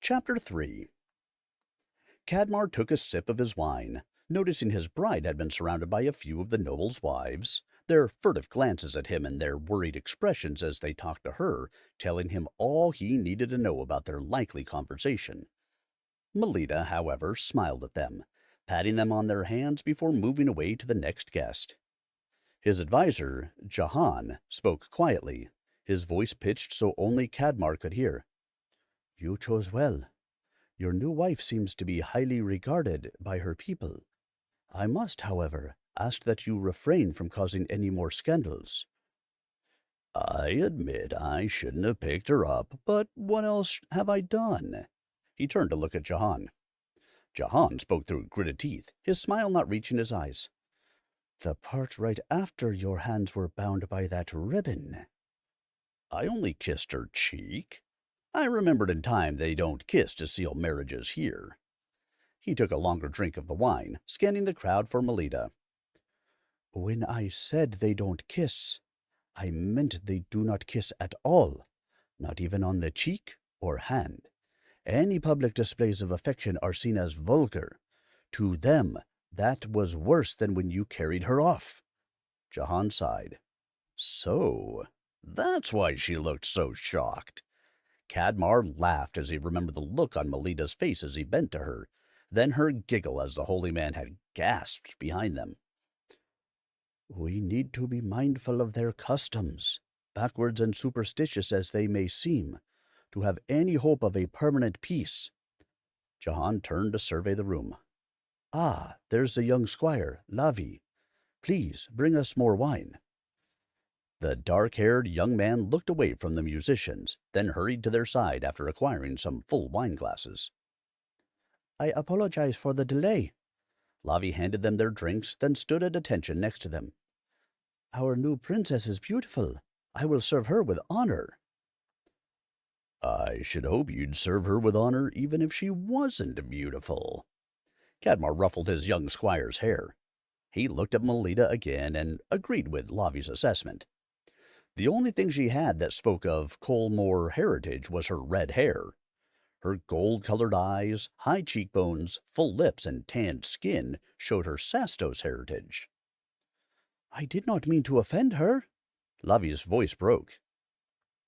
Chapter 3. Cadmar took a sip of his wine, noticing his bride had been surrounded by a few of the noble's wives, their furtive glances at him and their worried expressions as they talked to her, telling him all he needed to know about their likely conversation. Melita, however, smiled at them, patting them on their hands before moving away to the next guest. His adviser, Jahan, spoke quietly, his voice pitched so only Cadmar could hear. "You chose well. Your new wife seems to be highly regarded by her people. I must, however, ask that you refrain from causing any more scandals." "I admit I shouldn't have picked her up, but what else have I done?" He turned to look at Jahan. Jahan spoke through gritted teeth, his smile not reaching his eyes. "The part right after your hands were bound by that ribbon." "I only kissed her cheek. I remembered in time they don't kiss to seal marriages here." He took a longer drink of the wine, scanning the crowd for Melita. "When I said they don't kiss, I meant they do not kiss at all, not even on the cheek or hand. Any public displays of affection are seen as vulgar. To them, that was worse than when you carried her off." Jahan sighed. "So, that's why she looked so shocked." Cadmar laughed as he remembered the look on Melita's face as he bent to her, then her giggle as the holy man had gasped behind them. "We need to be mindful of their customs, backwards and superstitious as they may seem, to have any hope of a permanent peace." Jahan turned to survey the room. "Ah, there's the young squire, Lavi. Please, bring us more wine." The dark-haired young man looked away from the musicians, then hurried to their side after acquiring some full wine glasses. "I apologize for the delay." Lavi handed them their drinks, then stood at attention next to them. "Our new princess is beautiful. I will serve her with honor." "I should hope you'd serve her with honor even if she wasn't beautiful." Cadmar ruffled his young squire's hair. He looked at Melita again and agreed with Lavi's assessment. The only thing she had that spoke of Colmore heritage was her red hair. Her gold-colored eyes, high cheekbones, full lips, and tanned skin showed her Sastos heritage. "I did not mean to offend her." Lavi's voice broke.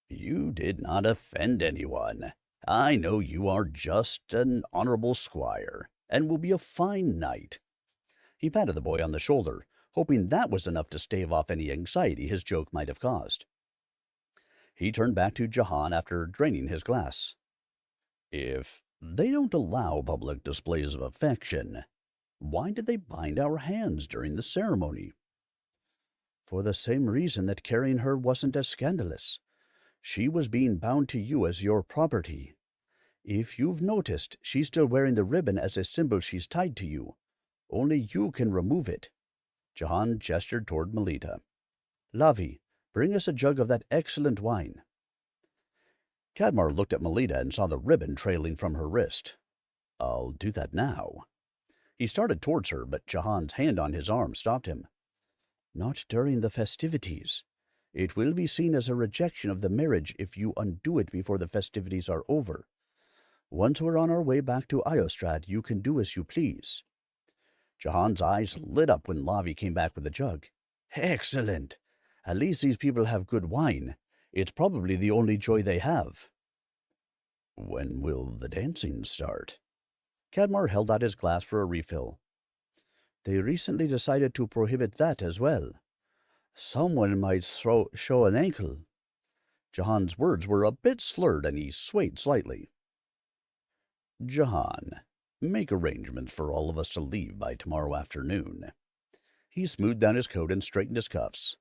"You did not offend anyone. I know you are just an honorable squire, and will be a fine knight." He patted the boy on the shoulder, hoping that was enough to stave off any anxiety his joke might have caused. He turned back to Jahan after draining his glass. "If they don't allow public displays of affection, why did they bind our hands during the ceremony?" "For the same reason that carrying her wasn't as scandalous. She was being bound to you as your property. If you've noticed, she's still wearing the ribbon as a symbol she's tied to you. Only you can remove it." Jahan gestured toward Melita. "Lavi, bring us a jug of that excellent wine." Cadmar looked at Melita and saw the ribbon trailing from her wrist. "I'll do that now." He started towards her, but Jahan's hand on his arm stopped him. "Not during the festivities. It will be seen as a rejection of the marriage if you undo it before the festivities are over. Once we're on our way back to Iostrad, you can do as you please." Jahan's eyes lit up when Lavi came back with the jug. "Excellent! At least these people have good wine. It's probably the only joy they have." "When will the dancing start?" Cadmar held out his glass for a refill. "They recently decided to prohibit that as well. Someone might show an ankle." Jahan's words were a bit slurred and he swayed slightly. "Jahan, make arrangements for all of us to leave by tomorrow afternoon." He smoothed down his coat and straightened his cuffs.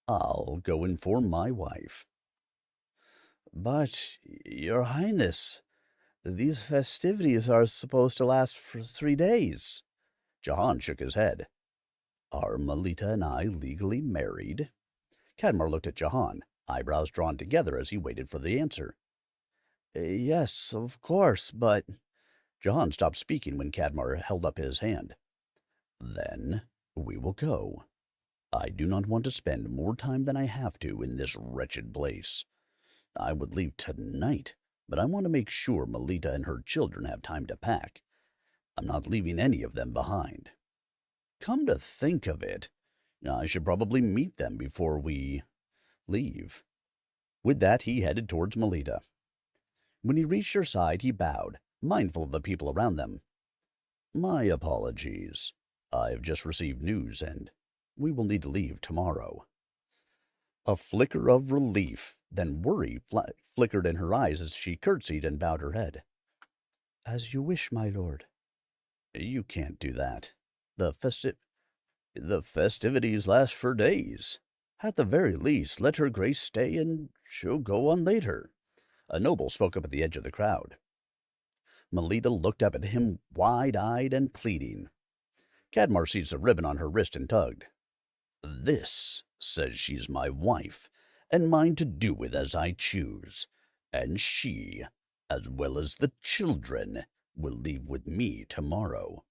"I'll go inform my wife." "But, Your Highness, these festivities are supposed to last for 3 days." Jahan shook his head. "Are Melita and I legally married?" Cadmar looked at Jahan, eyebrows drawn together as he waited for the answer. "Yes, of course, but—" Jahan stopped speaking when Cadmar held up his hand. "Then we will go. I do not want to spend more time than I have to in this wretched place. I would leave tonight, but I want to make sure Melita and her children have time to pack. I'm not leaving any of them behind. Come to think of it, I should probably meet them before we leave." With that, he headed towards Melita. When he reached her side, he bowed, mindful of the people around them. "My apologies. I've just received news, and we will need to leave tomorrow." A flicker of relief, then worry flickered in her eyes as she curtsied and bowed her head. "As you wish, my lord." "You can't do that. The festivities last for days. At the very least, let her grace stay and she'll go on later." A noble spoke up at the edge of the crowd. Melita looked up at him wide-eyed and pleading. Cadmar seized the ribbon on her wrist and tugged. "This says she's my wife, and mine to do with as I choose. And she, as well as the children, will leave with me tomorrow.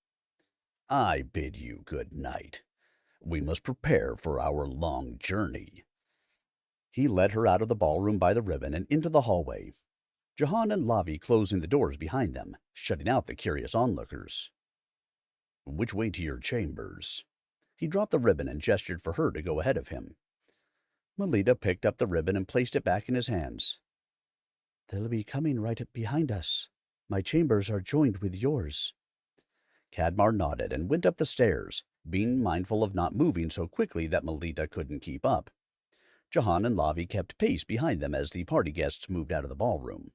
I bid you good night. We must prepare for our long journey." He led her out of the ballroom by the ribbon and into the hallway, Jahan and Lavi closing the doors behind them, shutting out the curious onlookers. "Which way to your chambers?" He dropped the ribbon and gestured for her to go ahead of him. Melita picked up the ribbon and placed it back in his hands. "They'll be coming right up behind us. My chambers are joined with yours." Cadmar nodded and went up the stairs, being mindful of not moving so quickly that Melita couldn't keep up. Jahan and Lavi kept pace behind them as the party guests moved out of the ballroom.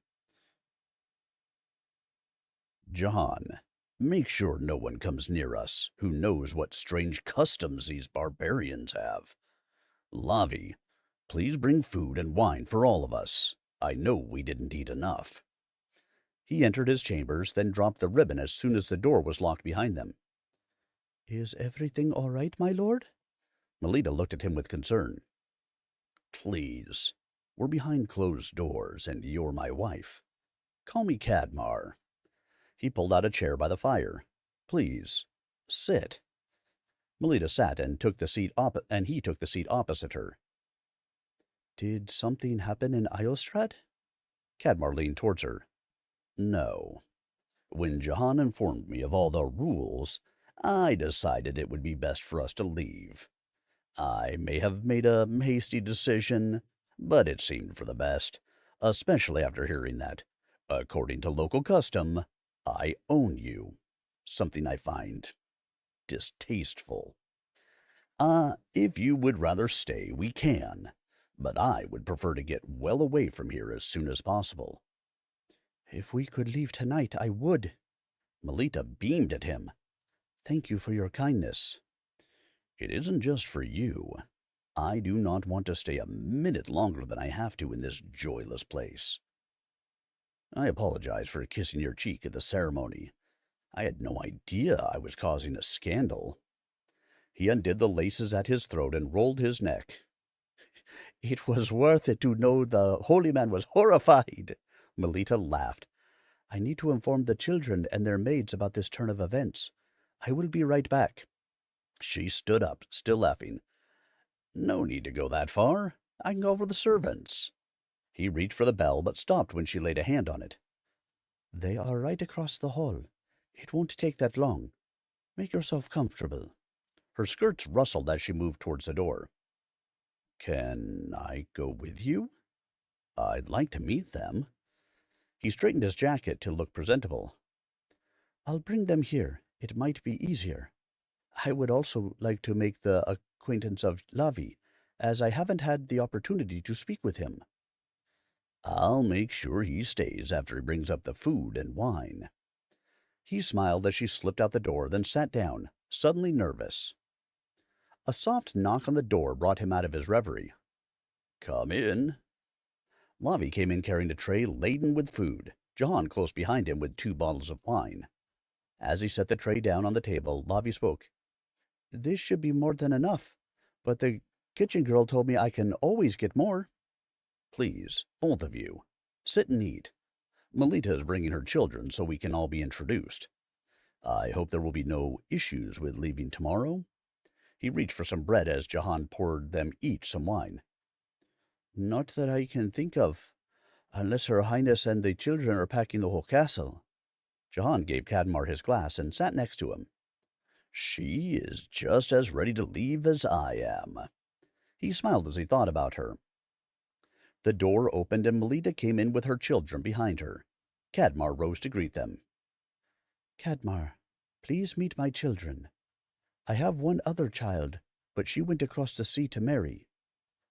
"Jahan, make sure no one comes near us who knows what strange customs these barbarians have. Lavi, please bring food and wine for all of us. I know we didn't eat enough." He entered his chambers, then dropped the ribbon as soon as the door was locked behind them. "Is everything all right, my lord?" Melita looked at him with concern. "Please, we're behind closed doors, and you're my wife. Call me Cadmar." He pulled out a chair by the fire. "Please, sit." Melita sat and he took the seat opposite her. "Did something happen in Iostrad?" Cadmar leaned towards her. "No. When Jahan informed me of all the rules, I decided it would be best for us to leave. I may have made a hasty decision, but it seemed for the best, especially after hearing that, according to local custom, I own you, something I find distasteful. If you would rather stay, we can, but I would prefer to get well away from here as soon as possible." "If we could leave tonight, I would." Melita beamed at him. "Thank you for your kindness." "It isn't just for you. I do not want to stay a minute longer than I have to in this joyless place. I apologize for kissing your cheek at the ceremony. I had no idea I was causing a scandal." He undid the laces at his throat and rolled his neck. "It was worth it to know the holy man was horrified." Melita laughed. "I need to inform the children and their maids about this turn of events. I will be right back." She stood up, still laughing. "No need to go that far. I can go for the servants." He reached for the bell, but stopped when she laid a hand on it. "They are right across the hall. It won't take that long. Make yourself comfortable." Her skirts rustled as she moved towards the door. "Can I go with you? I'd like to meet them." He straightened his jacket to look presentable. "I'll bring them here. It might be easier. I would also like to make the acquaintance of Lavi, as I haven't had the opportunity to speak with him." "I'll make sure he stays after he brings up the food and wine." He smiled as she slipped out the door, then sat down, suddenly nervous. A soft knock on the door brought him out of his reverie. "Come in." Lavi came in carrying a tray laden with food, Jahan close behind him with 2 bottles of wine. As he set the tray down on the table, Lavi spoke. "This should be more than enough, but the kitchen girl told me I can always get more." "Please, both of you, sit and eat. Melita is bringing her children so we can all be introduced. I hope there will be no issues with leaving tomorrow." He reached for some bread as Jahan poured them each some wine. "Not that I can think of. Unless Her Highness and the children are packing the whole castle. Jahan gave Cadmar his glass and sat next to him. She is just as ready to leave as I am. He smiled as he thought about her. The door opened and Melita came in with her children behind her. Cadmar rose to greet them. Cadmar, please meet my children. I have one other child, but she went across the sea to marry.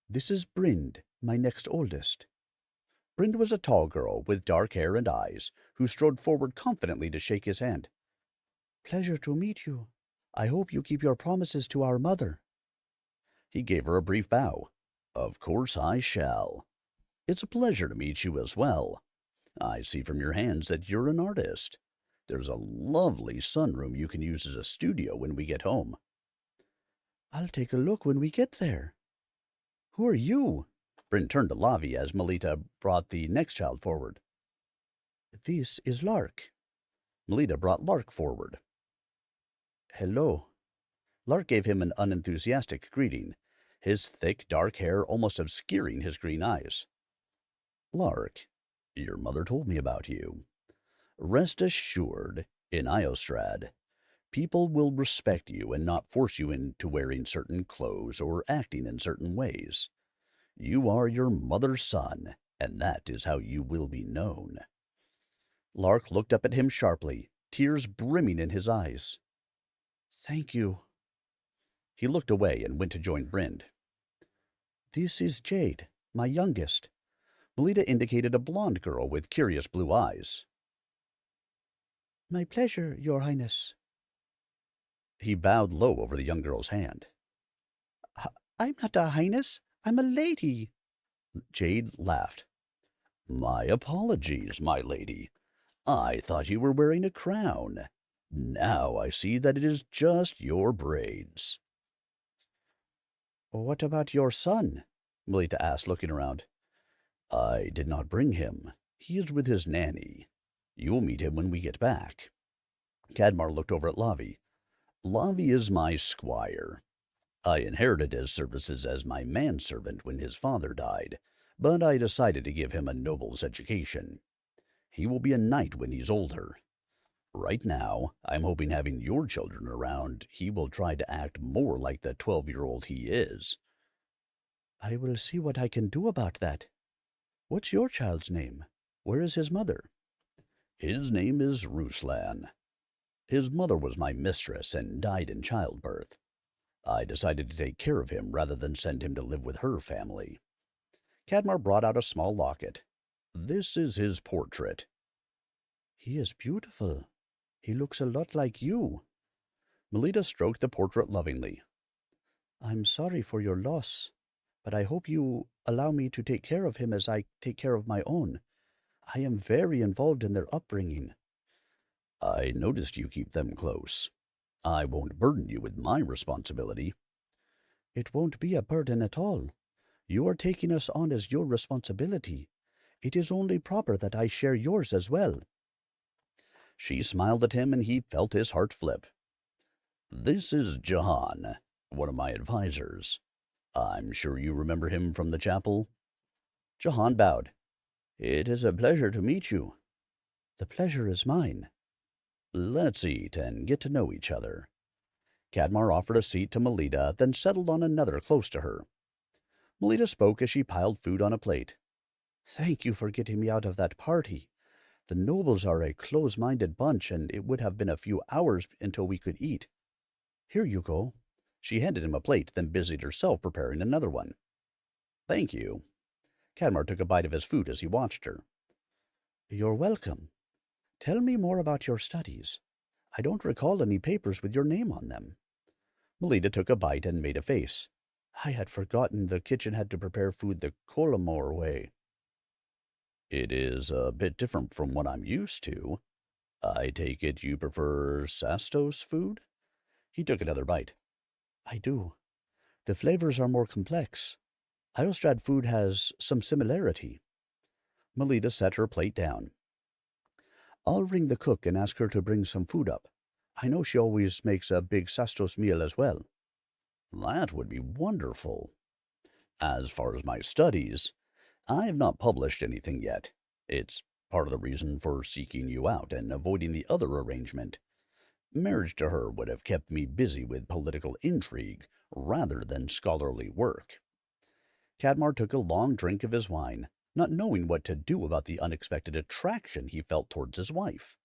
This is Brind, my next oldest. Brind was a tall girl with dark hair and eyes, who strode forward confidently to shake his hand. Pleasure to meet you. I hope you keep your promises to our mother. He gave her a brief bow. Of course I shall. It's a pleasure to meet you as well. I see from your hands that you're an artist. There's a lovely sunroom you can use as a studio when we get home. I'll take a look when we get there. Who are you? Bryn turned to Lavi as Melita brought the next child forward. This is Lark. Melita brought Lark forward. Hello. Lark gave him an unenthusiastic greeting, his thick, dark hair almost obscuring his green eyes. Lark, your mother told me about you. Rest assured, in Iostrad, people will respect you and not force you into wearing certain clothes or acting in certain ways. You are your mother's son, and that is how you will be known. Lark looked up at him sharply, tears brimming in his eyes. Thank you. He looked away and went to join Brind. This is Jade, my youngest. Melita indicated a blonde girl with curious blue eyes. My pleasure, Your Highness. He bowed low over the young girl's hand. I'm not a highness. I'm a lady. Jade laughed. My apologies, my lady. I thought you were wearing a crown. Now I see that it is just your braids. What about your son? Melita asked, looking around. I did not bring him. He is with his nanny. You will meet him when we get back. Cadmar looked over at Lavi. Lavi is my squire. I inherited his services as my manservant when his father died, but I decided to give him a noble's education. He will be a knight when he's older. Right now, I'm hoping having your children around, he will try to act more like the 12-year-old he is. I will see what I can do about that. What's your child's name? Where is his mother? His name is Ruslan. His mother was my mistress and died in childbirth. I decided to take care of him rather than send him to live with her family. Cadmar brought out a small locket. This is his portrait. He is beautiful. He looks a lot like you. Melita stroked the portrait lovingly. I'm sorry for your loss, but I hope you allow me to take care of him as I take care of my own. I am very involved in their upbringing. I noticed you keep them close. I won't burden you with my responsibility. It won't be a burden at all. You are taking us on as your responsibility. It is only proper that I share yours as well. She smiled at him and he felt his heart flip. This is Jahan, one of my advisors. I'm sure you remember him from the chapel. Jahan bowed. It is a pleasure to meet you. The pleasure is mine. Let's eat and get to know each other. Cadmar offered a seat to Melita, then settled on another close to her. Melita spoke as she piled food on a plate. Thank you for getting me out of that party. The nobles are a close-minded bunch, and it would have been a few hours until we could eat. Here you go. She handed him a plate, then busied herself preparing another one. Thank you. Cadmar took a bite of his food as he watched her. You're welcome. Tell me more about your studies. I don't recall any papers with your name on them. Melita took a bite and made a face. I had forgotten the kitchen had to prepare food the Colomore way. It is a bit different from what I'm used to. I take it you prefer Sastos food? He took another bite. I do. The flavors are more complex. Iostrad food has some similarity. Melita set her plate down. I'll ring the cook and ask her to bring some food up. I know she always makes a big Sastos meal as well. That would be wonderful. As far as my studies, I have not published anything yet. It's part of the reason for seeking you out and avoiding the other arrangement. Marriage to her would have kept me busy with political intrigue rather than scholarly work." Cadmar took a long drink of his wine, not knowing what to do about the unexpected attraction he felt towards his wife.